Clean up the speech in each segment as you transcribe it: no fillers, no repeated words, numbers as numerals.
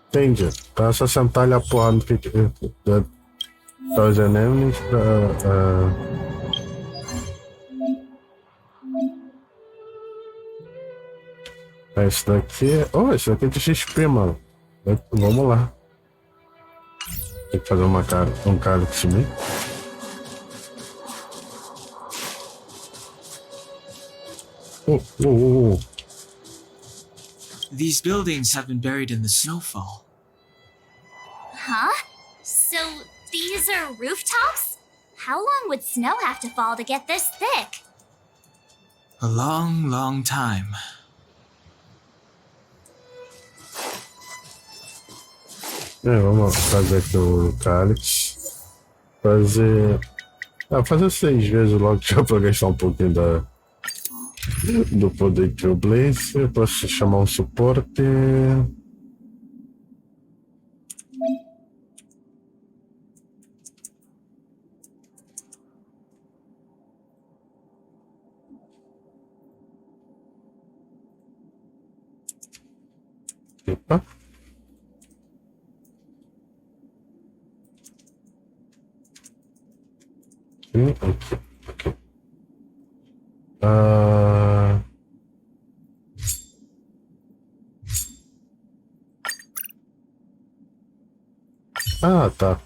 Entendi. Então é só sentar ali a porra no que para os enemies esse daqui. Oh, esse daqui é de XP, mano. Vamos lá. Tem que fazer um Calyx também. Oh. These buildings have been buried in the snowfall. Huh? So these are rooftops? How long would snow have to fall to get this thick? A long, long time. Vamos fazer aqui o Calyx. Fazer 6 vezes logo já pra gastar um pouquinho do poder que eu Blaze. Eu posso chamar um suporte. Opa. Ok. Tá.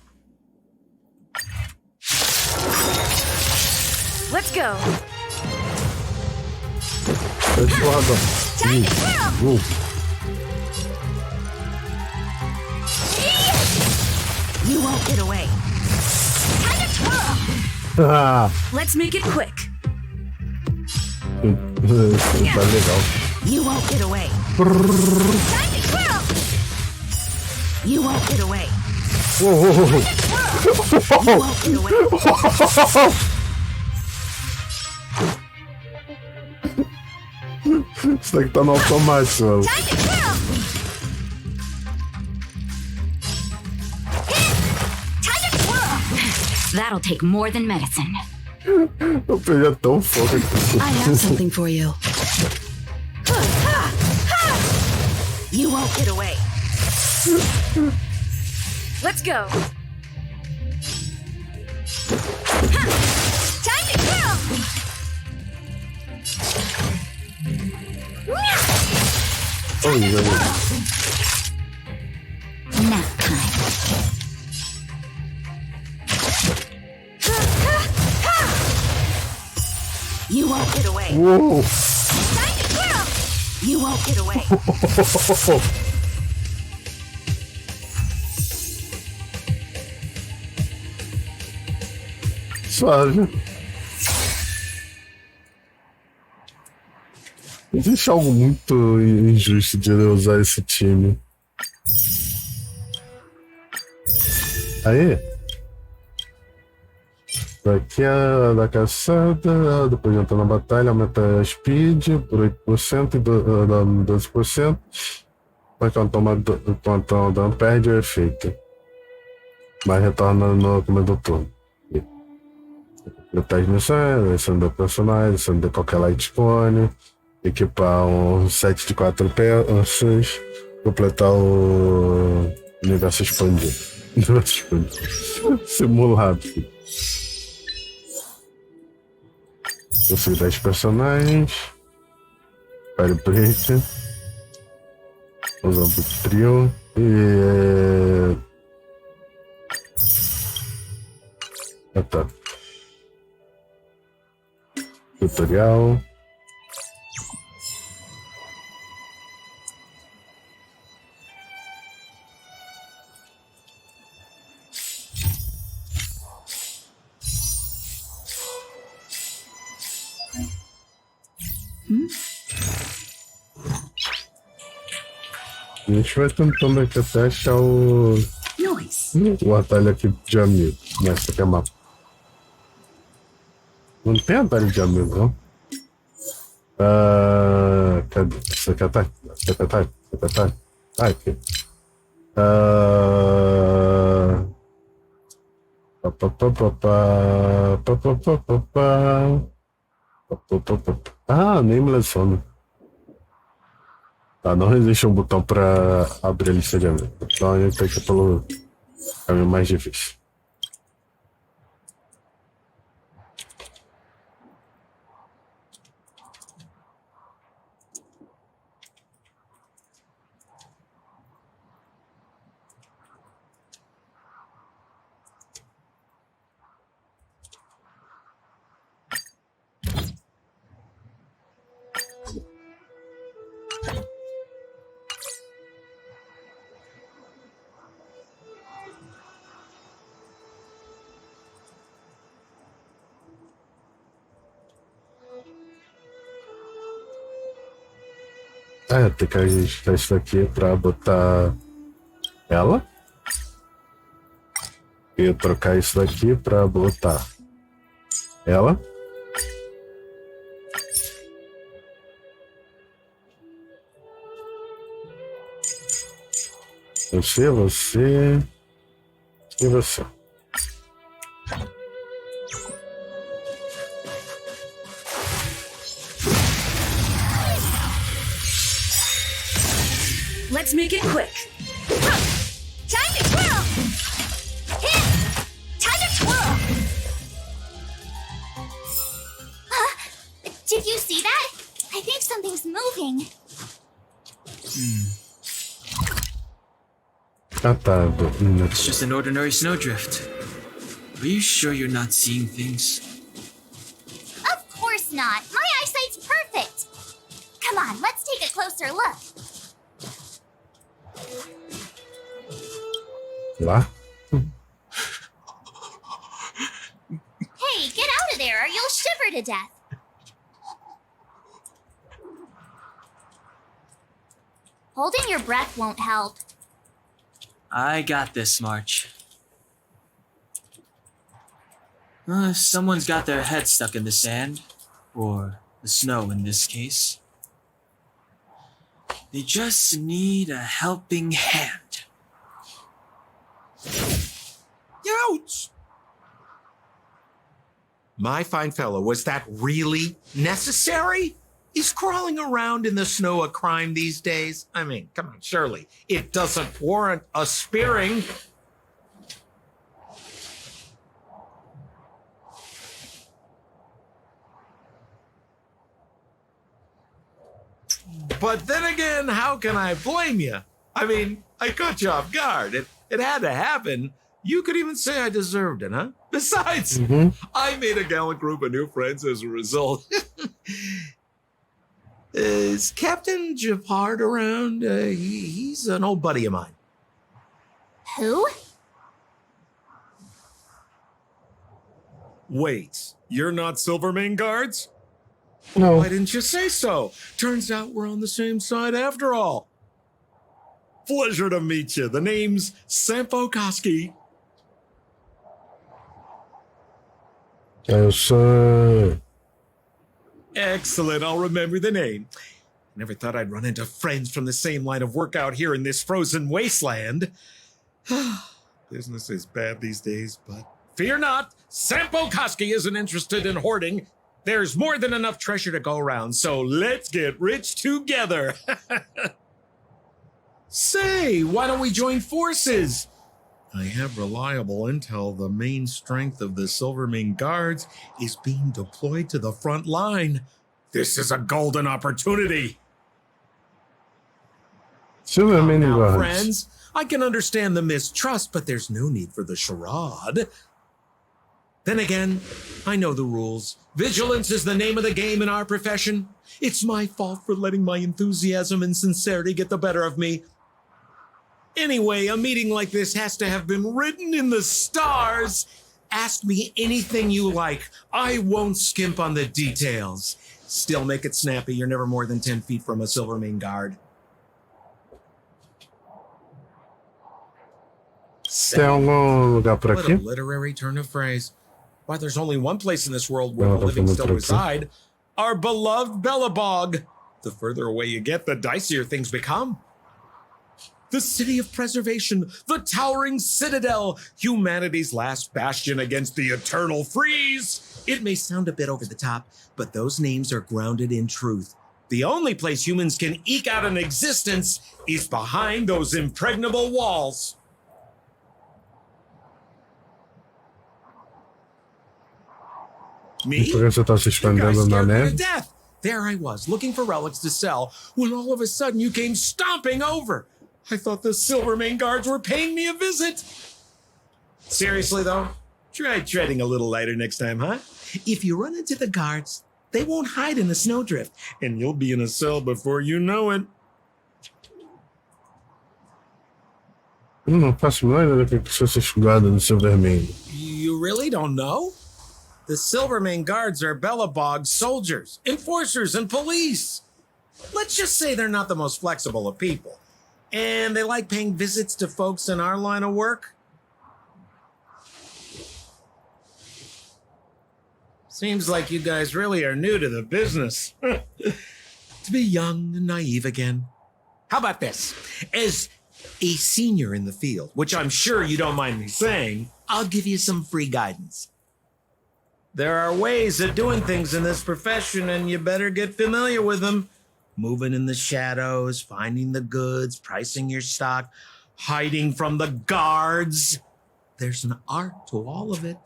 Let's go. You won't get away. Let's make it quick. Tá legal. You won't get away. You won't get away. You won't get away. Isso daqui tá no automático, mano. That'll take more than medicine. Eu peguei tão foda I have something for you. You won't get away. Let's go. Time to kill. Nap time. You won't get away. Whoa. Time to kill. You won't get away. Suave. Existe algo muito injusto de eu usar esse time. Aí. Daqui é da caçada, depois entra na batalha, aumenta a speed por 8% e 12%. Mas quando toma dano, perde o efeito. Mas retorna no começo do turno. Completar as missões, acender personagem, acender qualquer lightcone, equipar um set de 4 peças, completar o universo expandido. Simulado. Eu fui 10 personagens. Fire Break. Usando o trio. E. Tá. Tutorial. A gente vai tentando aqui até achar o atalho aqui de amigo. Nessa aqui é mapa. Não tem atalho de amigo, não? Cadê? Isso aqui é atalho? Isso aqui é atalho? Isso aqui é atalho? Aqui. Nem me leciona. Tá, não existe um botão pra abrir a lista de amigos. Então a gente tem que ir pelo caminho mais difícil. Tem que ajustar isso aqui pra botar ela. E trocar isso daqui pra botar ela. Você e você. Let's make it quick. Time to twirl! Hit! Time to twirl! Did you see that? I think something's moving. Ah, tá. It's just an ordinary snowdrift. Are you sure you're not seeing things? Of course not. My eyesight's perfect. Come on, let's take a closer look. Lá? Hey, get out of there or you'll shiver to death. Holding your breath won't help. I got this, March. Someone's got their head stuck in the sand, or the snow in this case. They just need a helping hand. Ouch! My fine fellow, was that really necessary? Is crawling around in the snow a crime these days? I mean, come on, surely it doesn't warrant a spearing. But then again, how can I blame you? I mean, I caught you off guard. It had to happen. You could even say I deserved it, huh? Besides, I made a gallant group of new friends as a result. Is Captain Japard around? He's an old buddy of mine. Who? Wait, you're not Silvermane guards? Não. Why didn't you say so? Turns out we're on the same side after all. Pleasure to meet you. The name's Sampo Koski. Eu sou. Excellent, I'll remember the name. Never thought I'd run into friends from the same line of work out here in this frozen wasteland. Business is bad these days, but fear not, Sampo Koski isn't interested in hoarding. There's more than enough treasure to go around, so let's get rich together. Say, why don't we join forces? I have reliable intel the main strength of the Silvermane guards is being deployed to the front line. This is a golden opportunity. Silvermane Now, guards. friends, I can understand the mistrust, but there's no need for the charade. Then again, I know the rules. Vigilance is the name of the game in our profession. It's my fault for letting my enthusiasm and sincerity get the better of me. Anyway, a meeting like this has to have been written in the stars. Ask me anything you like. I won't skimp on the details. Still make it snappy. You're never more than 10 feet from a Silvermane guard. Tem algum lugar por What aqui? a literary turn of phrase. Why, there's only one place in this world where Well, the living that's still true. reside. Our beloved Belobog. The further away you get, the dicier things become. The city of preservation, the towering citadel, humanity's last bastion against the eternal freeze. It may sound a bit over the top, but those names are grounded in truth. The only place humans can eke out an existence is behind those impregnable walls. Me? Por que você tá se You guys escondendo na scared me to neve? death. There I was, looking for relics to sell, when all of a sudden you came stomping over. I thought the Silvermane guards were paying me a visit. Seriously, though, try treading a little lighter next time, huh? If you run into the guards, they won't hide in the snowdrift, and you'll be in a cell before you know it. Não faço a menor ideia do que você chegado no Silvermane. You really don't know? The Silvermane guards are Belobog soldiers, enforcers, and police. Let's just say they're not the most flexible of people. And they like paying visits to folks in our line of work. Seems like you guys really are new to the business. To be young and naive again. How about this? As a senior in the field, which I'm sure you don't mind me saying, I'll give you some free guidance. There are ways of doing things in this profession, and you better get familiar with them. Moving in the shadows, finding the goods, pricing your stock, hiding from the guards. There's an art to all of it.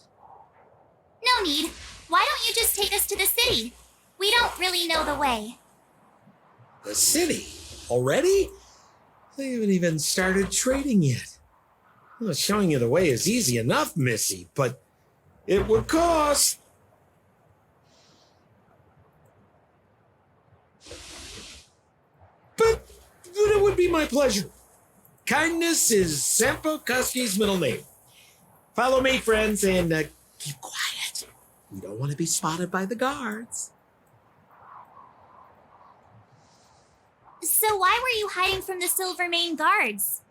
No need. Why don't you just take us to the city? We don't really know the way. The city? Already? They haven't even started trading yet. Well, showing you the way is easy enough, Missy, but it would cost. But it would be my pleasure. Kindness is Sampo Kuski's middle name. Follow me, friends, and keep quiet. We don't want to be spotted by the guards. So why were you hiding from the Silvermane guards?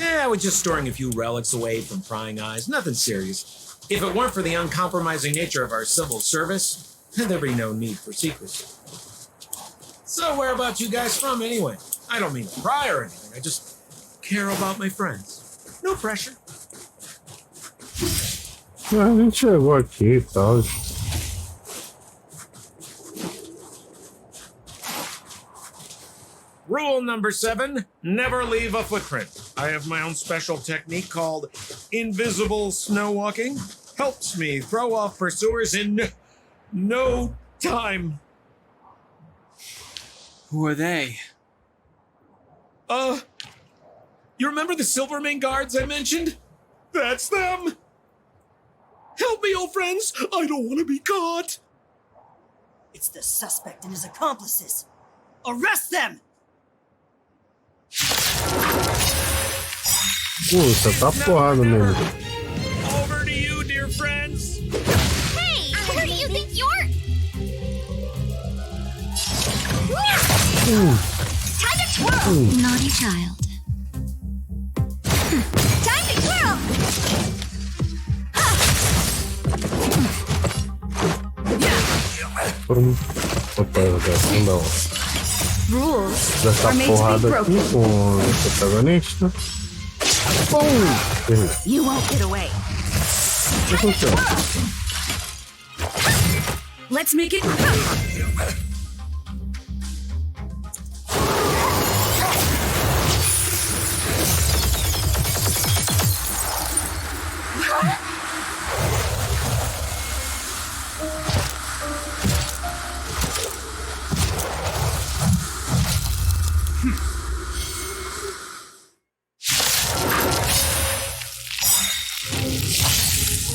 I was just storing a few relics away from prying eyes. Nothing serious. If it weren't for the uncompromising nature of our civil service, there'd be no need for secrecy. So where about you guys from, anyway? I don't mean to pry or anything. I just care about my friends. No pressure. A gente chegou aqui e tal. Rule number 7, never leave a footprint. I have my own special technique called invisible snow walking. Helps me throw off pursuers in no time. Who are they? You remember the Silvermane guards I mentioned? That's them. Help me, old friends. I don't want to be caught. It's the suspect and his accomplices. Arrest them! Puta, tá porrada mesmo. Over to you, dear friends. Hey, who do you think you're? Time to twirl! Naughty child. Time to twirl! Opa, não dá. Rules Já tá are made to be porrada aqui broken. com o protagonista. Errei. You won't get away. O que aconteceu? Let's make it.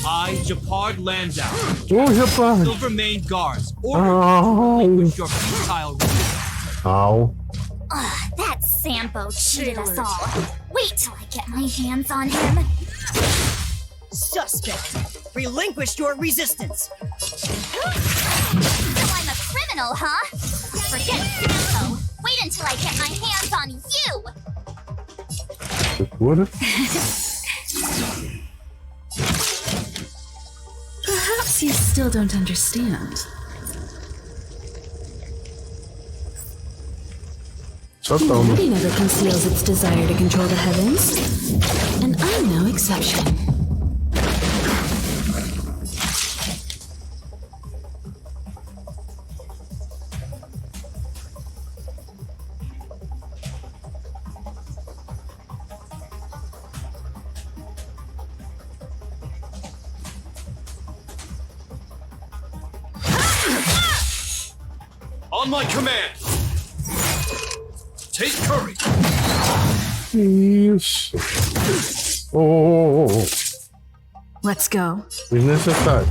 I, Japard Landau, Ô, rapaz! Silvermane guards, order Au! relinquish your futile rule. Au! Ugh, that Sampo cheated us all. Wait till I get my hands on him. Suspect, relinquish your resistance. So I'm a criminal, huh? Forget Sampo. Wait until I get my hands on you. Segura. Perhaps you still don't understand. Só toma. Humanity never conceals its desire to control the heavens, and I'm no exception. On my command! Take courage! Isso. Oh. Let's go. Desnecessário.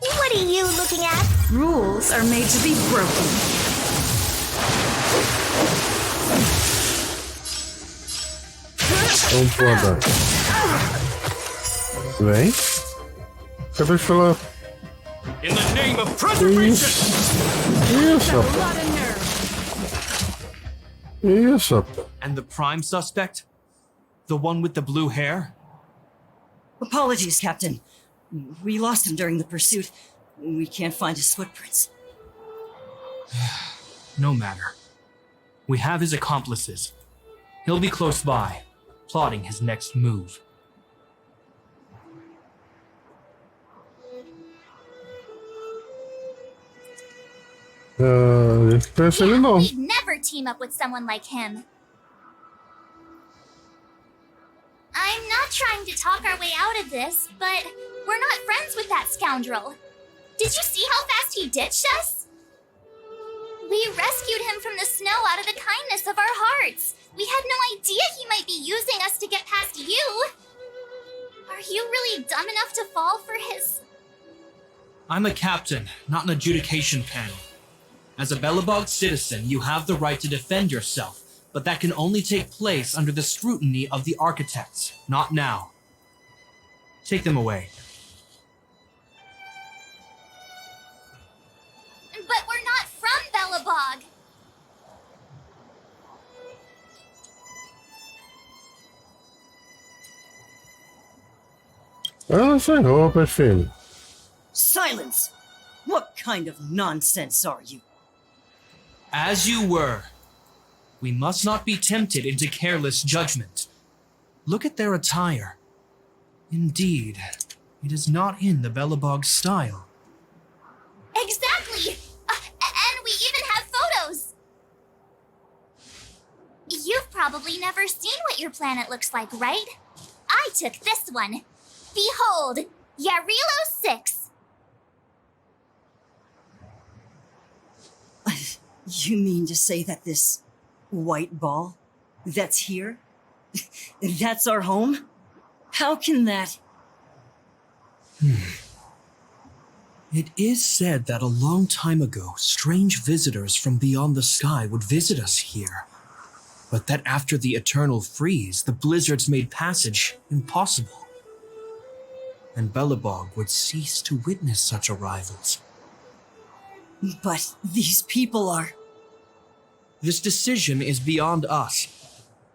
What are you looking at? Rules are made to be broken. Vamos pro andar. Vem. Cadê o Fala? In the name of preservation! Isso, rapaz. Isso, rapaz. And the prime suspect? The one with the blue hair? Apologies, Captain. We lost him during the pursuit. We can't find his footprints. No matter. We have his accomplices. He'll be close by, plotting his next move. Pensa ele não. We'd never team up with someone like him. I'm not trying to talk our way out of this, but we're not friends with that scoundrel. Did you see how fast he ditched us? We rescued him from the snow out of the kindness of our hearts. We had no idea he might be using us to get past you. Are you really dumb enough to fall for his... I'm a captain, not an adjudication panel. As a Belobog citizen, you have the right to defend yourself, but that can only take place under the scrutiny of the architects, not now. Take them away. But we're not from Belobog. Ah, sem roupa, filho. Silence! What kind of nonsense are you? As you were. We must not be tempted into careless judgment. Look at their attire. Indeed, it is not in the Belobog style. Exactly! And we even have photos! You've probably never seen what your planet looks like, right? I took this one. Behold, Jarilo-VI. You mean to say that this white ball that's here, that's our home? How can that... It is said that a long time ago, strange visitors from beyond the sky would visit us here. But that after the eternal freeze, the blizzards made passage impossible. And Belobog would cease to witness such arrivals. But these people are... This decision is beyond us.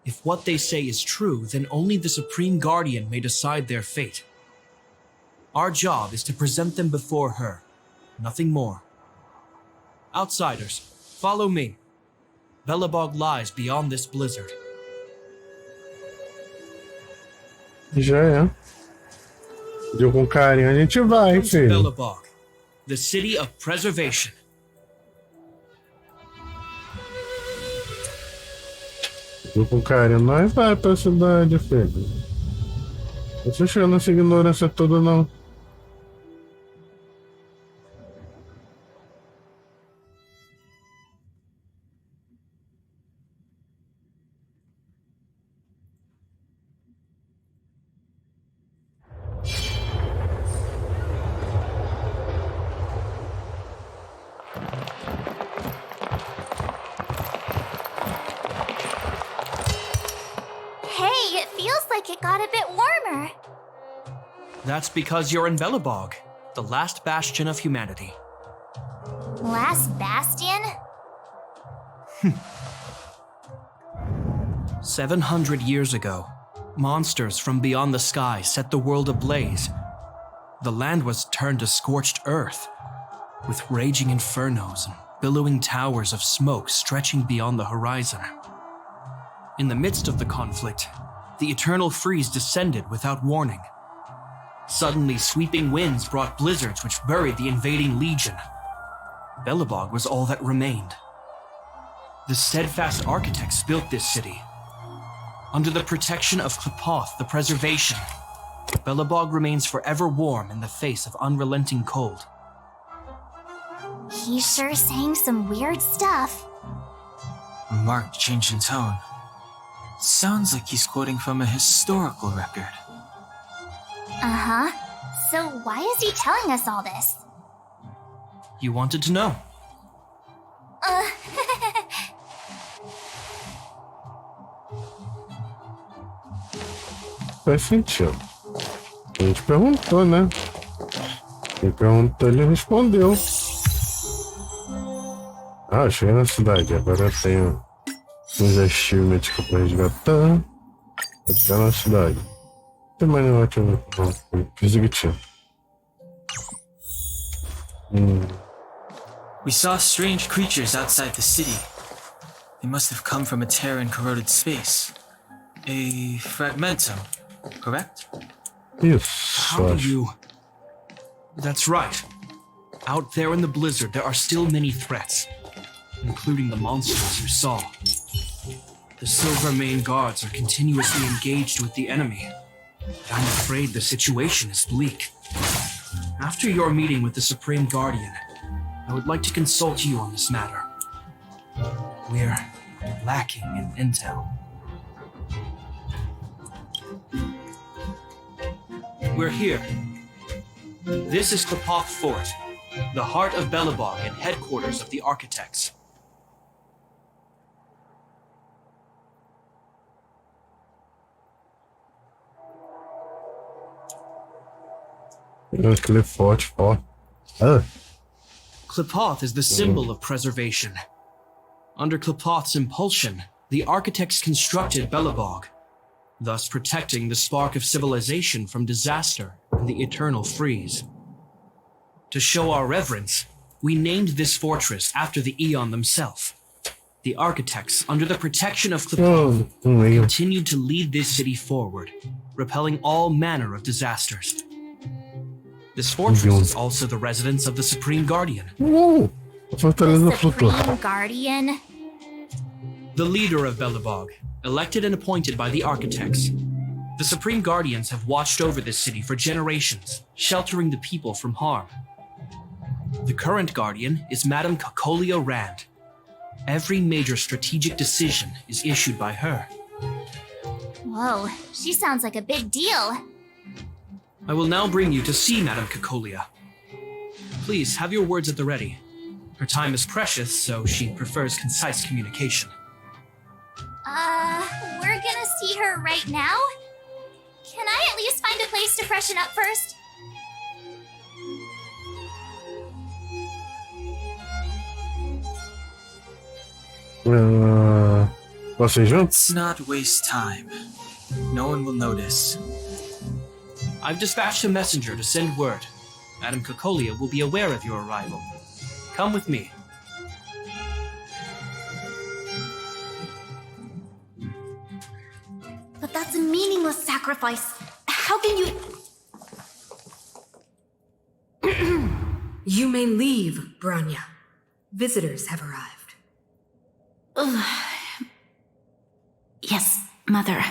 If what they say is true, then only the Supreme Guardian may decide their fate. Our job is to present them before her, nothing more. Outsiders, follow me. Belobog lies beyond this blizzard. Já é. Deu com carinho, a gente vai, Come to filho. Belobog, the city of preservation. Deu com carinho, nós vai pra cidade, filho. Não tô chegando nessa ignorância toda, não. Hey, it feels like it got a bit warmer. That's because you're in Belobog, the last bastion of humanity. Last bastion? 700 years ago, monsters from beyond the sky set the world ablaze. The land was turned to scorched earth, with raging infernos and billowing towers of smoke stretching beyond the horizon. In the midst of the conflict, the eternal freeze descended without warning. Suddenly, sweeping winds brought blizzards which buried the invading legion. Belobog was all that remained. The steadfast architects built this city. Under the protection of Klapoth, the preservation, Belobog remains forever warm in the face of unrelenting cold. He's sure saying some weird stuff. A marked change in tone. Sounds like he's quoting from a historical record. Uh-huh. So why is he telling us all this? You wanted to know. Uh, Faz sentido. A gente perguntou, né? Quem perguntou, ele respondeu. Ah, cheguei na cidade. Agora eu tenho uns achievements que eu vou resgatar. Vou ficar na cidade. Tem mais negócio. Fiz o que tinha. We saw strange creatures outside the city. They must have come from a tear in corroded space. A fragmentum, correct? Isso. How do you... That's right. Out there in the blizzard, there are still many threats, including the monsters you saw. The Silvermane guards are continuously engaged with the enemy. But I'm afraid the situation is bleak. After your meeting with the Supreme Guardian, I would like to consult you on this matter. We're lacking in intel. We're here. This is Klepoth Fort, the heart of Belobog and headquarters of the Architects. Aquele forte, ó. Ah, Klepoth is the symbol of preservation. Under Klepoth's impulsion, the Architects constructed Belobog, thus protecting the spark of civilization from disaster and the eternal freeze. To show our reverence, we named this fortress after the Aeon themselves. The Architects, under the protection of Klepoth, meio. continued to lead this city forward, repelling all manner of disasters. This fortress is also the residence of the Supreme Guardian, A fortaleza flutua. Supreme Guardian. the leader of Belobog, elected and appointed by the Architects. The Supreme Guardians have watched over this city for generations, sheltering the people from harm. The current Guardian is Madame Cacolia Rand. Every major strategic decision is issued by her. Whoa, she sounds like a big deal. I will now bring you to see Madame Cacolia. Please have your words at the ready. Her time is precious, so she prefers concise communication. We're gonna see her right now? Can I at least find a place to freshen up first? Vocês juntos? Let's not waste time. No one will notice. I've dispatched a messenger to send word. Madame Cacolia will be aware of your arrival. Come with me. But that's a meaningless sacrifice. How can you... You may leave, Branya. Visitors have arrived. Yes, Mother.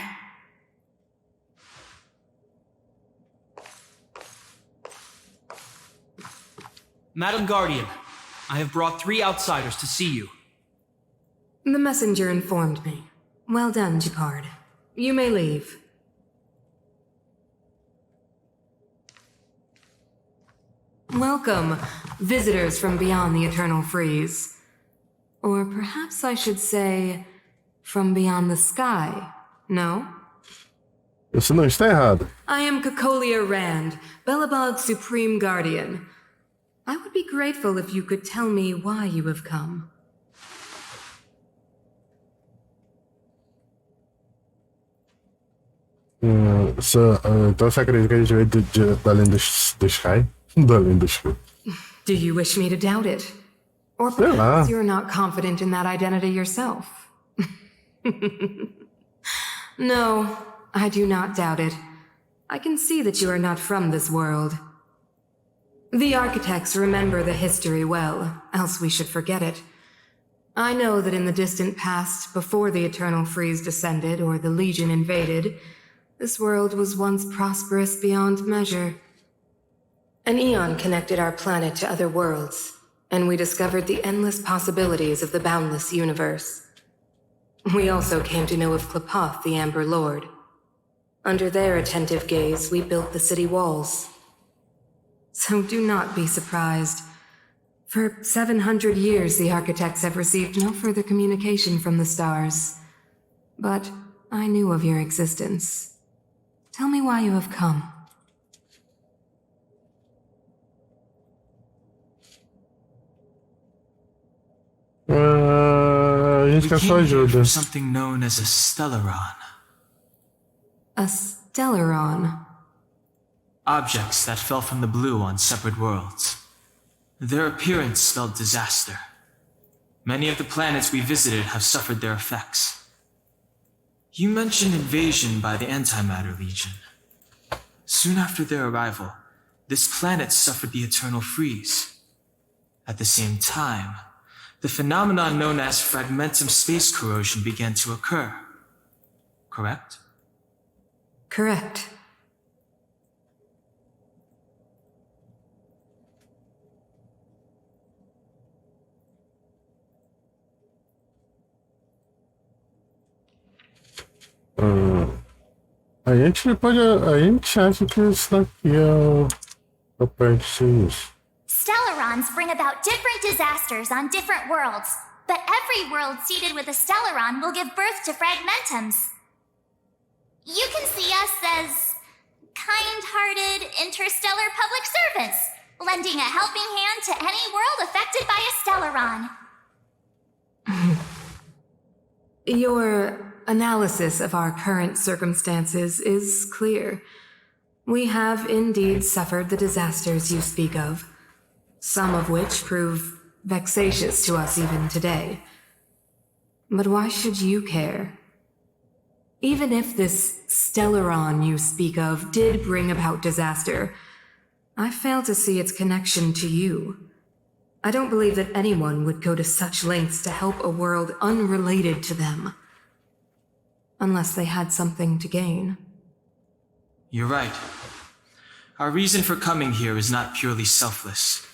Madam Guardian, I have brought 3 outsiders to see you. The messenger informed me. Well done, Gepard. You may leave. Welcome, visitors from beyond the eternal freeze. Or perhaps I should say, from beyond the sky, no? Isso não está errado. I am Cacolia Rand, Belobog's Supreme Guardian. I would be grateful if you could tell me why you have come. Então você acredita que a gente veio da além do Sky? Da além do Sky. Do you wish me to doubt it? Or Sei lá. perhaps you're not confident in that identity yourself? No, I do not doubt it. I can see that you are not from this world. The Architects remember the history well, else we should forget it. I know that in the distant past, before the Eternal Freeze descended or the Legion invaded, this world was once prosperous beyond measure. An eon connected our planet to other worlds. and we discovered the endless possibilities of the boundless universe. We also came to know of Klapoth, the Amber Lord. Under their attentive gaze, we built the city walls. So do not be surprised. For 700 years, the architects have received no further communication from the stars. But I knew of your existence. Tell me why you have come. A gente We quer sua came here ajuda. for something known as a Stellaron. A Stellaron. Objects that fell from the blue on separate worlds. Their appearance spelled disaster. Many of the planets we visited have suffered their effects. You mentioned invasion by the Antimatter Legion. Soon after their arrival, this planet suffered the eternal freeze. At the same time, the phenomenon known as fragmentum space corrosion began to occur. Correct? Correct. A gente pode. A gente acha que isso daqui é a parte disso. Stellarons bring about different disasters on different worlds, but every world seeded with a Stellaron will give birth to fragmentums. You can see us as kind-hearted interstellar public servants, lending a helping hand to any world affected by a Stellaron. Your analysis of our current circumstances is clear. We have indeed suffered the disasters you speak of, some of which prove vexatious to us even today. But why should you care? Even if this Stellaron you speak of did bring about disaster, I fail to see its connection to you. I don't believe that anyone would go to such lengths to help a world unrelated to them. Unless they had something to gain. You're right. Our reason for coming here is not purely selfless.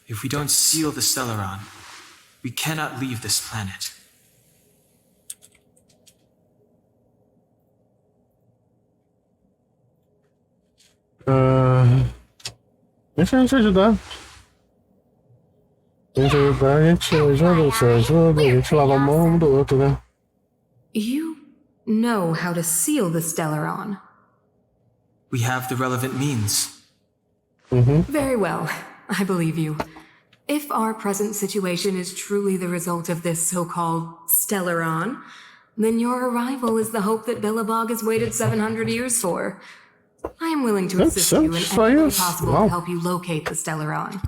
If we don't seal the Stellaron, we cannot leave this planet. Deixa a gente ajudar. A gente ajudar, a gente ajuda, você ajuda, a gente lava a mão um do outro, né? You know how to seal the Stellaron. We have the relevant means. Very well, I believe you. If our present situation is truly the result of this so-called Stellaron, then your arrival is the hope that Belobog has waited 700 years for. I am willing to assist you in any way possible to help you locate the Stellaron.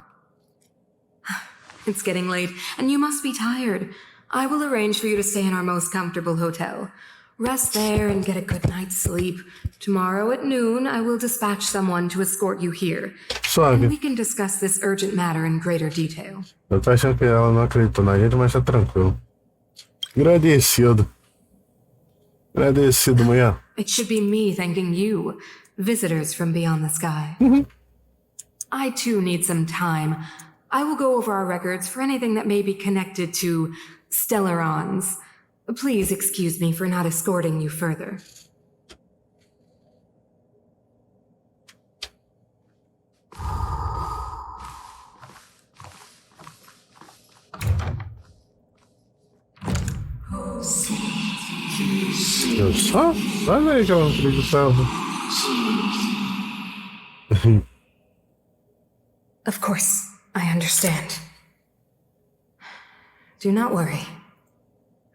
It's getting late, and you must be tired. I will arrange for you to stay in our most comfortable hotel. Rest there and get a good night's sleep. Tomorrow at noon, I will dispatch someone to escort you here. Suave. And we can discuss this urgent matter in greater detail. Eu tô achando que ela não acreditou na gente, mas tá tranquilo. Agradecido. Agradecido, manhã. It should be me thanking you, visitors from beyond the sky. I too need some time. I will go over our records for anything that may be connected to Stellarons. Please excuse me for not escorting you further. Eu só? Olha aí que ela não acreditava. Of course, I understand. Do not worry.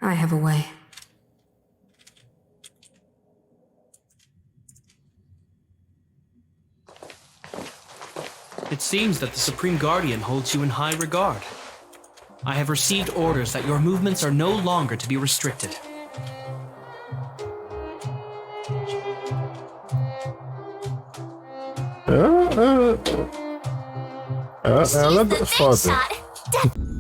I have a way. It seems that the Supreme Guardian holds you in high regard. I have received orders that your movements are no longer to be restricted. Ela é She's the big foda. shot.